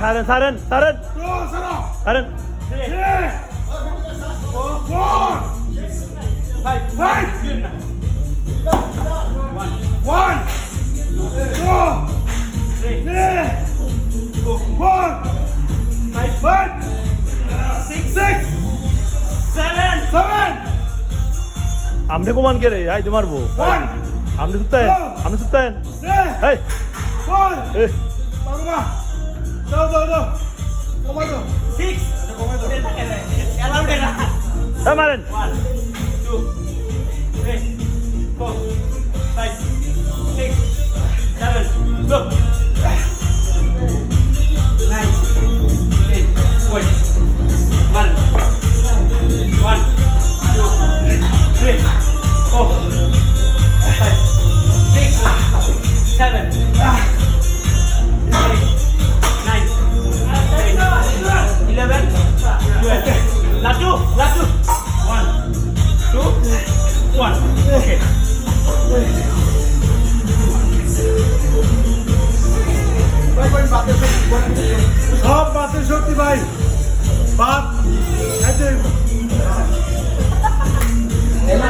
Saren, Saren, Saren. Saren. 7 Amne ko man kere, ay marbo. Amne suttahen, amne suttahen. Hey. 4 Eh. Bago ba? Daw. Komando. 6 Samarin. 1 2 3 4 5 6 7 go 9 8 1 1 2 3 4 5 6 7 8 9 11 12 Latu 1 2 1 okay সব বাতের শক্তি ভাই বাত